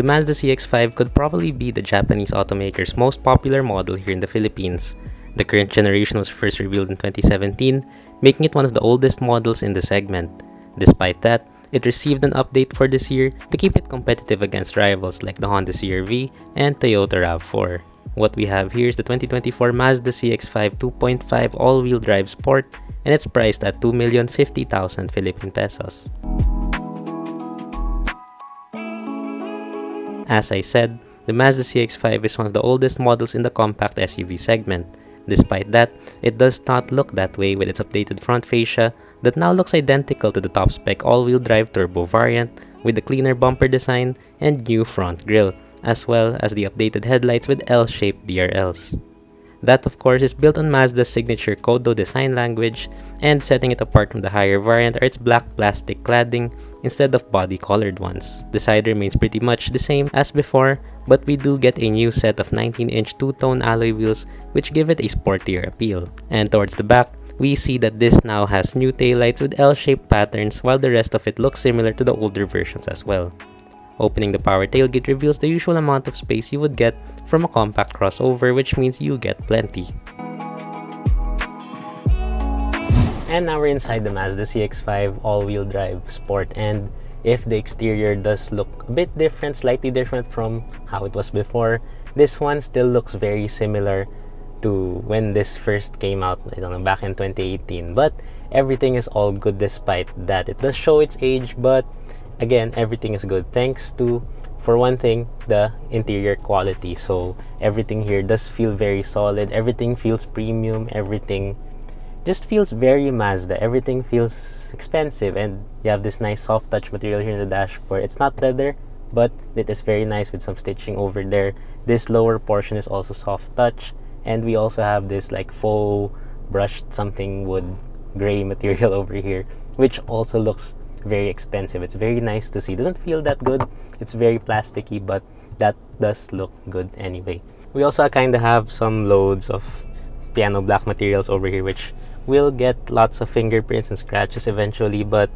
The Mazda CX-5 could probably be the Japanese automaker's most popular model here in the Philippines. The current generation was first revealed in 2017, making it one of the oldest models in the segment. Despite that, it received an update for this year to keep it competitive against rivals like the Honda CR-V and Toyota RAV4. What we have here is the 2024 Mazda CX-5 2.5 all-wheel drive Sport, and it's priced at 2,050,000 Philippine pesos. As I said, the Mazda CX-5 is one of the oldest models in the compact SUV segment. Despite that, it does not look that way with its updated front fascia that now looks identical to the top-spec all-wheel drive turbo variant with the cleaner bumper design and new front grille, as well as the updated headlights with L-shaped DRLs. That, of course, is built on Mazda's signature Kodo design language, and setting it apart from the higher variant are its black plastic cladding instead of body-colored ones. The side remains pretty much the same as before, but we do get a new set of 19-inch two-tone alloy wheels which give it a sportier appeal. And towards the back, we see that this now has new taillights with L-shaped patterns while the rest of it looks similar to the older versions as well. Opening the power tailgate reveals the usual amount of space you would get from a compact crossover, which means you get plenty. And now we're inside the Mazda CX-5 all-wheel drive Sport, and if the exterior does look a bit different, slightly different from how it was before, this one still looks very similar to when this first came out, I don't know, back in 2018. But everything is all good despite that. It does show its age, but again, everything is good thanks to, for one thing, the interior quality. So everything here does feel very solid, everything feels premium, everything just feels very Mazda, everything feels expensive, and you have this nice soft touch material here in the dashboard. It's not leather, but it is very nice with some stitching over there. This lower portion is also soft touch, and we also have this like faux brushed something wood gray material over here, which also looks very expensive. It's very nice to see. Doesn't feel that good, it's very plasticky, but that does look good anyway. We also kind of have some loads of piano black materials over here, which will get lots of fingerprints and scratches eventually, but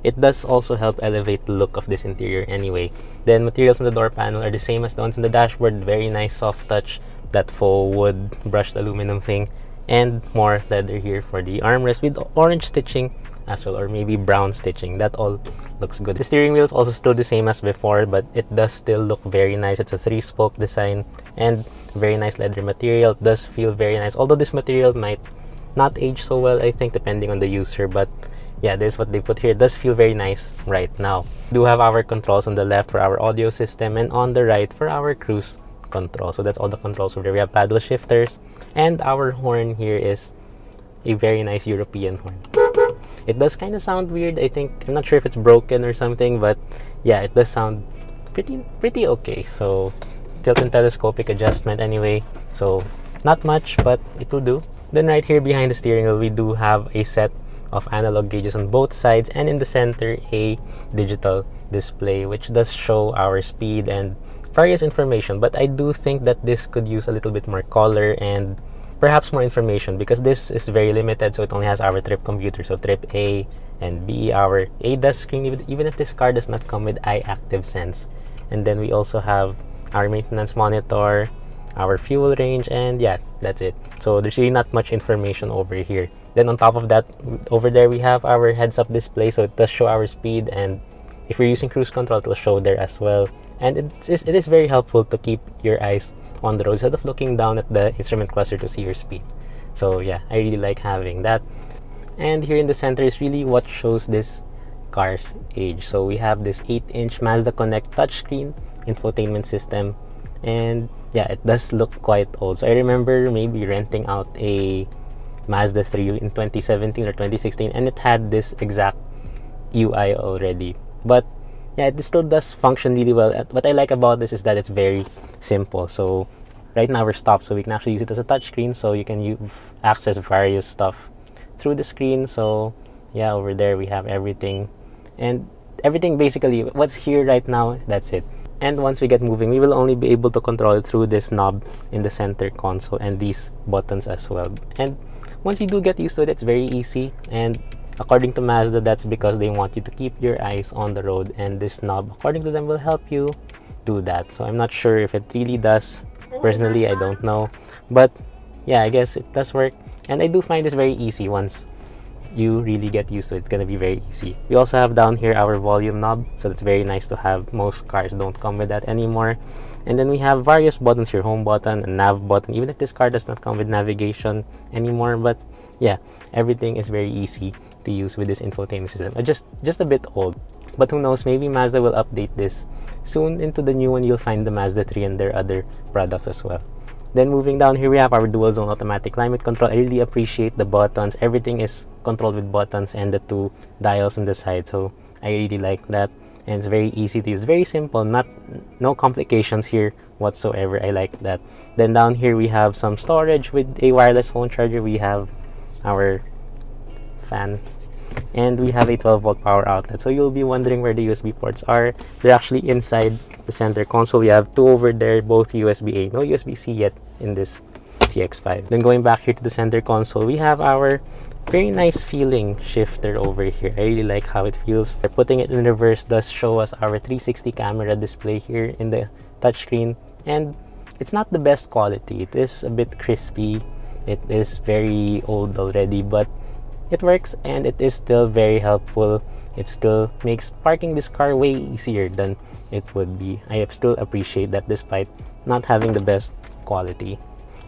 it does also help elevate the look of this interior anyway. Then materials on the door panel are the same as the ones on the dashboard. Very nice soft touch, that faux wood brushed aluminum thing, and more leather here for the armrest with orange stitching as well, or maybe brown stitching. That all looks good. The steering wheel is also still the same as before, but it does still look very nice. It's a 3-spoke design and very nice leather material. It does feel very nice, although this material might not age so well, I think, depending on the user. But yeah, this is what they put here. It does feel very nice right now. We do have our controls on the left for our audio system, and on the right for our cruise control. So that's all the controls over there. We have paddle shifters, and our horn here is a very nice European horn. It does kind of sound weird, I think. I'm not sure if it's broken or something, but yeah, it does sound pretty okay. So tilt and telescopic adjustment anyway, so not much, but it will do. Then right here behind the steering wheel, we do have a set of analog gauges on both sides, and in the center a digital display which does show our speed and various information. But I do think that this could use a little bit more color and perhaps more information, because this is very limited. So it only has our trip computer, so trip A and B, our ADAS screen, even if this car does not come with iActive Sense. And then we also have our maintenance monitor, our fuel range, and yeah, that's it. So there's really not much information over here. Then on top of that, over there we have our heads-up display, so it does show our speed, and if you're using cruise control, it will show there as well. And it is very helpful to keep your eyes on the road instead of looking down at the instrument cluster to see your speed. So yeah, I really like having that. And here in the center is really what shows this car's age. So we have this 8-inch Mazda Connect touchscreen infotainment system, and yeah, it does look quite old. So I remember maybe renting out a Mazda 3 in 2017 or 2016, and it had this exact UI already. But yeah, it still does function really well. What I like about this is that it's very simple. So right now we're stopped, so we can actually use it as a touchscreen, so you can access various stuff through the screen. So yeah, over there we have everything, and everything basically what's here right now, that's it. And once we get moving, we will only be able to control it through this knob in the center console and these buttons as well. And once you do get used to it, it's very easy. And according to Mazda, that's because they want you to keep your eyes on the road, and this knob, according to them, will help you do that. So I'm not sure if it really does. Personally, I don't know. But yeah, I guess it does work. And I do find this very easy once you really get used to it. It's gonna be very easy. We also have down here our volume knob, so that's very nice to have. Most cars don't come with that anymore. And then we have various buttons here, home button and nav button, even if this car does not come with navigation anymore. But yeah, everything is very easy to use with this infotainment system. Just a bit old, but who knows, maybe Mazda will update this soon. Into the new one, you'll find the Mazda 3 and their other products as well. Then moving down here, we have our dual zone automatic climate control. I really appreciate the buttons. Everything is controlled with buttons and the 2 dials on the side, so I really like that. And it's very easy to use, very simple, no complications here whatsoever. I like that. Then down here we have some storage with a wireless phone charger. We have our fan, and we have a 12-volt power outlet. So you'll be wondering where the USB ports are. They're actually inside the center console. We have 2 over there, both USB-A. No USB-C yet in this CX-5. Then going back here to the center console, we have our very nice feeling shifter over here. I really like how it feels. Putting it in reverse does show us our 360 camera display here in the touchscreen, and it's not the best quality. It is a bit crispy. It is very old already, but it works and it is still very helpful. It still makes parking this car way easier than it would be. I still appreciate that despite not having the best quality.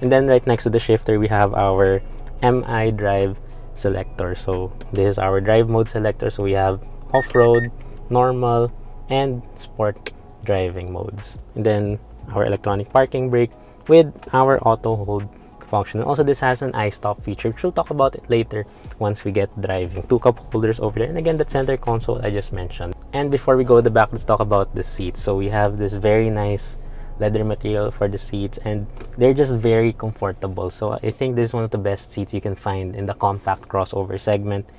And then right next to the shifter, we have our MI drive selector. So this is our drive mode selector. So we have off-road, normal, and sport driving modes. And then our electronic parking brake with our auto hold function. And also this has an iStop feature, which we'll talk about it later once we get driving. 2 cup holders over there, and again that center console I just mentioned. And before we go to the back, let's talk about the seats. So we have this very nice leather material for the seats, and they're just very comfortable. So I think this is one of the best seats you can find in the compact crossover segment.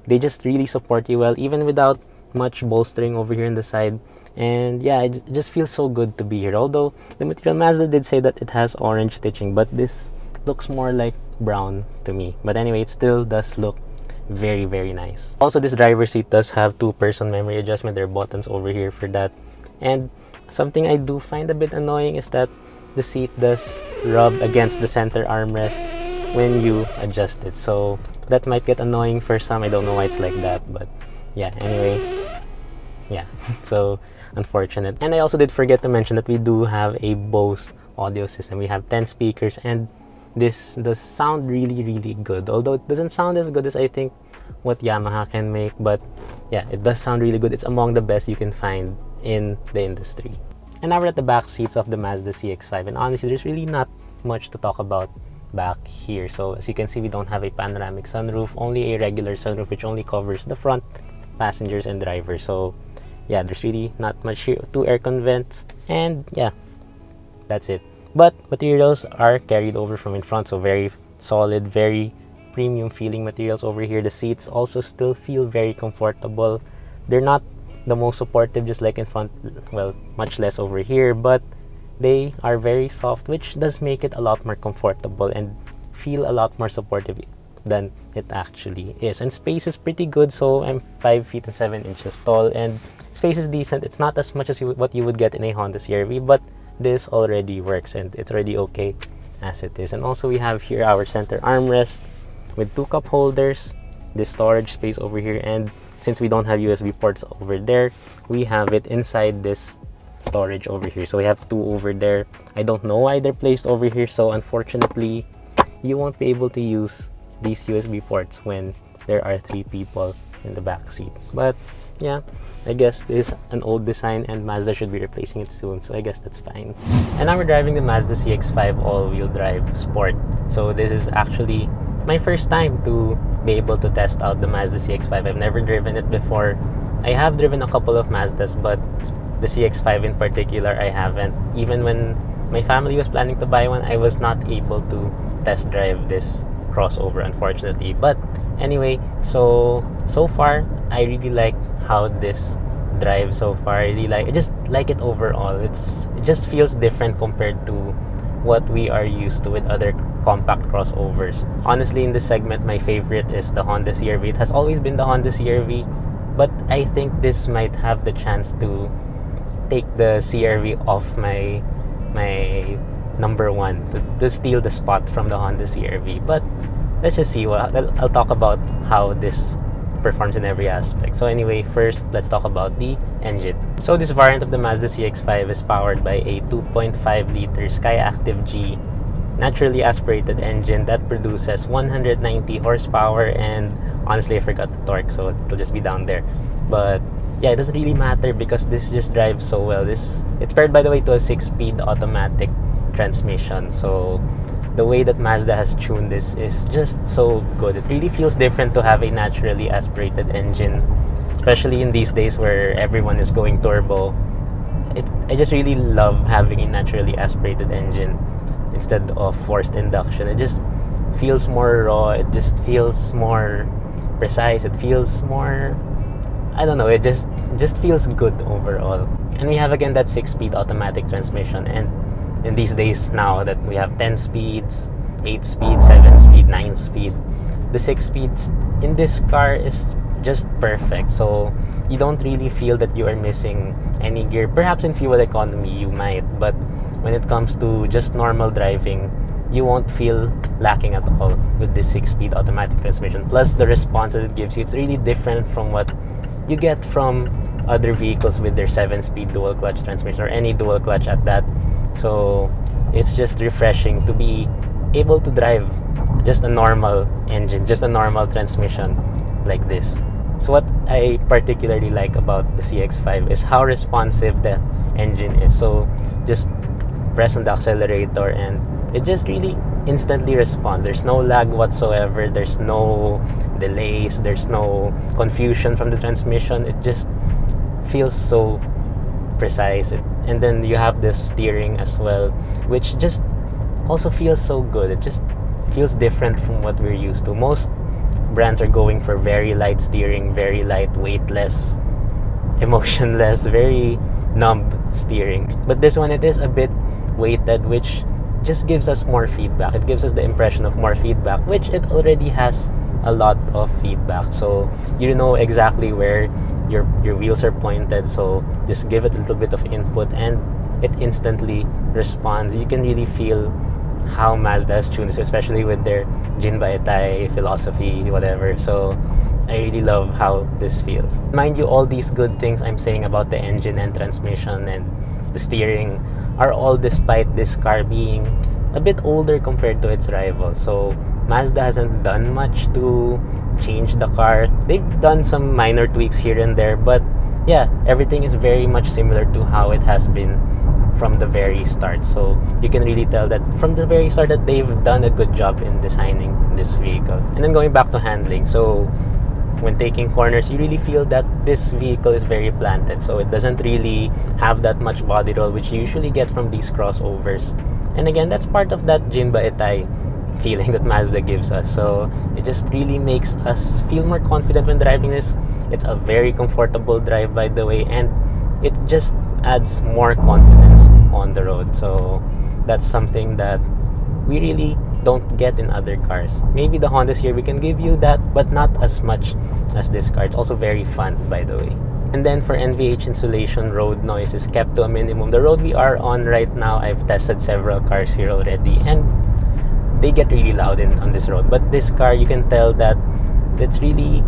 They just really support you well, even without much bolstering over here on the side. And yeah, it just feels so good to be here. Although the material, Mazda did say that it has orange stitching, but this looks more like brown to me. But anyway, it still does look very, very nice. Also, this driver seat does have 2-person memory adjustment. There are buttons over here for that. And something I do find a bit annoying is that the seat does rub against the center armrest when you adjust it. So that might get annoying for some. I don't know why it's like that, but yeah, anyway, yeah. So unfortunate. And I also did forget to mention that we do have a Bose audio system. We have 10 speakers, and this does sound really, really good. Although it doesn't sound as good as I think what Yamaha can make, but yeah, it does sound really good. It's among the best you can find in the industry. And now we're at the back seats of the Mazda CX-5, and honestly, there's really not much to talk about back here. So as you can see, we don't have a panoramic sunroof, only a regular sunroof which only covers the front passengers and driver. So yeah, there's really not much here. 2 aircon vents, and yeah, that's it. But materials are carried over from in front, so very solid, very premium feeling materials over here. The seats also still feel very comfortable. They're not the most supportive, just like in front, well, much less over here, but they are very soft, which does make it a lot more comfortable and feel a lot more supportive than it actually is. And space is pretty good. So I'm 5 feet and 7 inches tall, and space is decent. It's not as much as what you would get in a Honda CR-V, but this already works and it's already okay as it is. And also we have here our center armrest with 2 cup holders, this storage space over here, and since we don't have USB ports over there, we have it inside this storage over here. So we have 2 over there. I don't know why they're placed over here, so unfortunately you won't be able to use these USB ports when there are 3 people in the back seat. But yeah, I guess this is an old design and Mazda should be replacing it soon, so I guess that's fine. And now we're driving the Mazda CX-5 all-wheel drive Sport. So this is actually my first time to be able to test out the Mazda CX-5. I've never driven it before. I have driven a couple of Mazdas, but the CX-5 in particular I haven't. Even when my family was planning to buy one, I was not able to test drive this crossover, unfortunately. But anyway, so far I really like how this drives so far. I just like it overall. It just feels different compared to what we are used to with other compact crossovers. Honestly, in this segment, my favorite is the Honda CR-V. It has always been the Honda CR-V, but I think this might have the chance to take the CR-V off my number one to steal the spot from the Honda CR-V. But let's just see. I'll talk about how this performs in every aspect. So anyway, first let's talk about the engine. So this variant of the Mazda CX-5 is powered by a 2.5 liter Skyactiv G naturally aspirated engine that produces 190 horsepower, and honestly I forgot the torque, so it'll just be down there. But yeah, it doesn't really matter because this just drives so well. It's paired, by the way, to a 6-speed automatic transmission. So the way that Mazda has tuned this is just so good. It really feels different to have a naturally aspirated engine, especially in these days where everyone is going turbo. I just really love having a naturally aspirated engine instead of forced induction. It just feels more raw. It just feels more precise. It feels more, I don't know, it just feels good overall. And we have again that 6-speed automatic transmission, and in these days now that we have 10 speeds, 8 speed, 7 speed, 9 speed, the 6 speeds in this car is just perfect. So you don't really feel that you are missing any gear. Perhaps in fuel economy you might, but when it comes to just normal driving, you won't feel lacking at all with this 6-speed automatic transmission. Plus the response that it gives you, it's really different from what you get from other vehicles with their 7-speed dual clutch transmission, or any dual clutch at that. So it's just refreshing to be able to drive just a normal engine, just a normal transmission like this. So what I particularly like about the CX-5 is how responsive the engine is. So just press on the accelerator and it just really instantly responds. There's no lag whatsoever. There's no delays. There's no confusion from the transmission. It just feels so precise. And then you have the steering as well, which just also feels so good. It just feels different from what we're used to. Most brands are going for very light steering, very light, weightless, emotionless, very numb steering. But this one, it is a bit weighted, which just gives us more feedback. It gives us the impression of more feedback, which it already has a lot of feedback. So you know exactly where your wheels are pointed. So just give it a little bit of input and it instantly responds. You can really feel how Mazda has tuned this, especially with their Jinbaetai philosophy, whatever. So I really love how this feels. Mind you, all these good things I'm saying about the engine and transmission and the steering are all despite this car being a bit older compared to its rivals. So Mazda hasn't done much to change the car. They've done some minor tweaks here and there, but yeah, everything is very much similar to how it has been from the very start. So you can really tell that from the very start that they've done a good job in designing this vehicle. And then going back to handling, so when taking corners, you really feel that this vehicle is very planted. So it doesn't really have that much body roll, which you usually get from these crossovers. And again, that's part of that Jinbaetai feeling that Mazda gives us. So it just really makes us feel more confident when driving this. It's a very comfortable drive, by the way, and it just adds more confidence on the road. So that's something that we really don't get in other cars. Maybe the Hondas here, we can give you that, but not as much as this car. It's also very fun, by the way. And then for NVH insulation, road noise is kept to a minimum. The road we are on right now, I've tested several cars here already, and they get really loud on this road. But this car, you can tell that it's really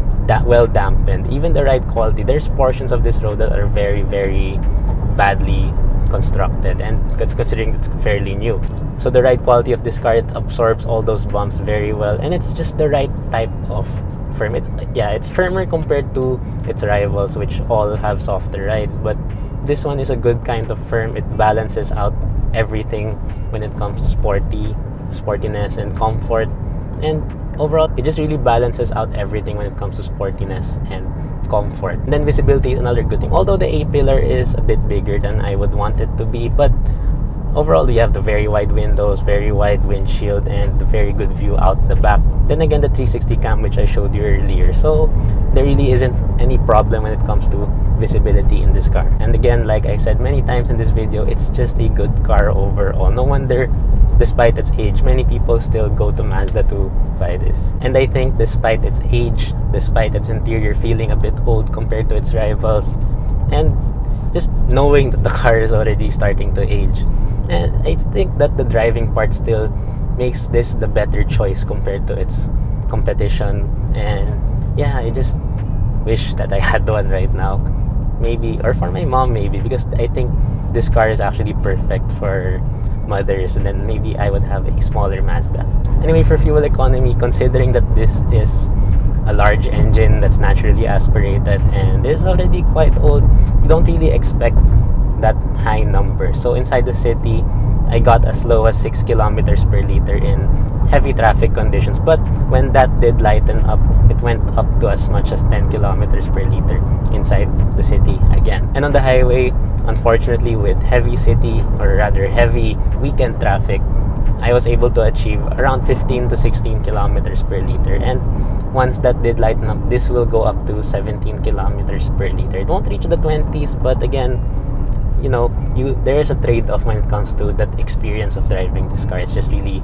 well dampened. Even the ride quality, there's portions of this road that are very, very badly constructed, and considering it's fairly new. So the ride quality of this car, it absorbs all those bumps very well, and it's just the right type of firm. It's firmer compared to its rivals, which all have softer rides, but this one is a good kind of firm. It balances out everything when it comes to sportiness and comfort, and overall it just really balances out everything when it comes to sportiness and comfort. And then visibility is another good thing, although the A-pillar is a bit bigger than I would want it to be, but overall you have the very wide windows, very wide windshield, and the very good view out the back. Then again, the 360 cam, which I showed you earlier. So there really isn't any problem when it comes to visibility in this car. And again, like I said many times in this video, it's just a good car overall. No wonder, despite its age, many people still go to Mazda to buy this. And I think despite its age, despite its interior feeling a bit old compared to its rivals, and just knowing that the car is already starting to age. And I think that the driving part still makes this the better choice compared to its competition. And yeah, I just wish that I had one right now, maybe, or for my mom maybe, because I think this car is actually perfect for mothers, and then maybe I would have a smaller Mazda. Anyway, for fuel economy, considering that this is a large engine that's naturally aspirated and is already quite old, you don't really expect that high number. So inside the city, I got as low as 6 kilometers per liter in heavy traffic conditions, but when that did lighten up, it went up to as much as 10 kilometers per liter inside the city again. And on the highway, unfortunately, with heavy city, or rather heavy weekend traffic, I was able to achieve around 15 to 16 kilometers per liter. And once that did lighten up, this will go up to 17 kilometers per liter. It won't reach the 20s, but again, you know, there is a trade-off when it comes to that experience of driving this car. It's just really,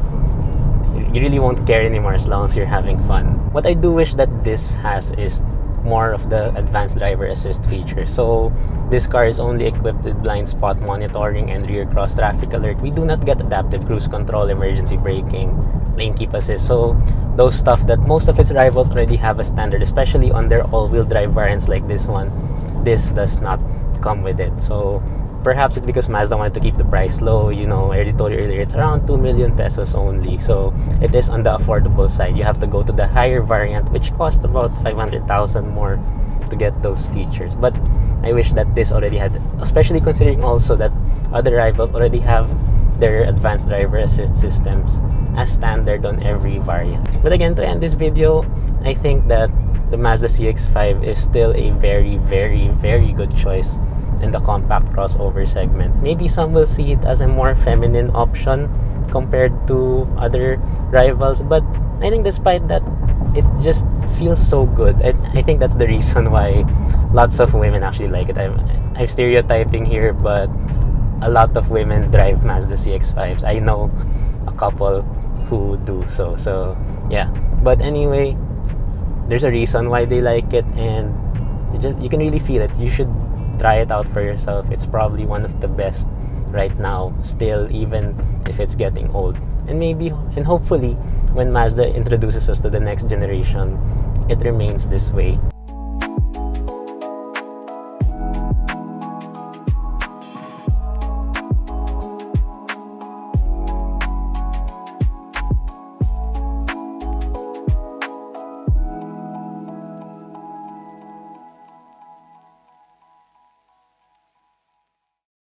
you really won't care anymore as long as you're having fun. What I do wish that this has is more of the advanced driver assist feature. So this car is only equipped with blind spot monitoring and rear cross traffic alert. We do not get adaptive cruise control, emergency braking, lane keep assist. So those stuff that most of its rivals already have as standard, especially on their all-wheel drive variants like this one, this does not come with it. So perhaps it's because Mazda wanted to keep the price low. You know, I already told you earlier, it's around 2 million pesos only. So it is on the affordable side. You have to go to the higher variant, which costs about 500,000 more to get those features. But I wish that this already had, especially considering also that other rivals already have their advanced driver assist systems as standard on every variant. But again, to end this video, I think that the Mazda CX-5 is still a very, very, very good choice in the compact crossover segment. Maybe some will see it as a more feminine option compared to other rivals, but I think despite that, it just feels so good. I think that's the reason why lots of women actually like it. I'm stereotyping here, but a lot of women drive Mazda CX-5s. I know a couple who do so. So yeah, but anyway, there's a reason why they like it, and you can really feel it. You should try it out for yourself. It's probably one of the best right now still, even if it's getting old. And maybe, and hopefully, when Mazda introduces us to the next generation, it remains this way.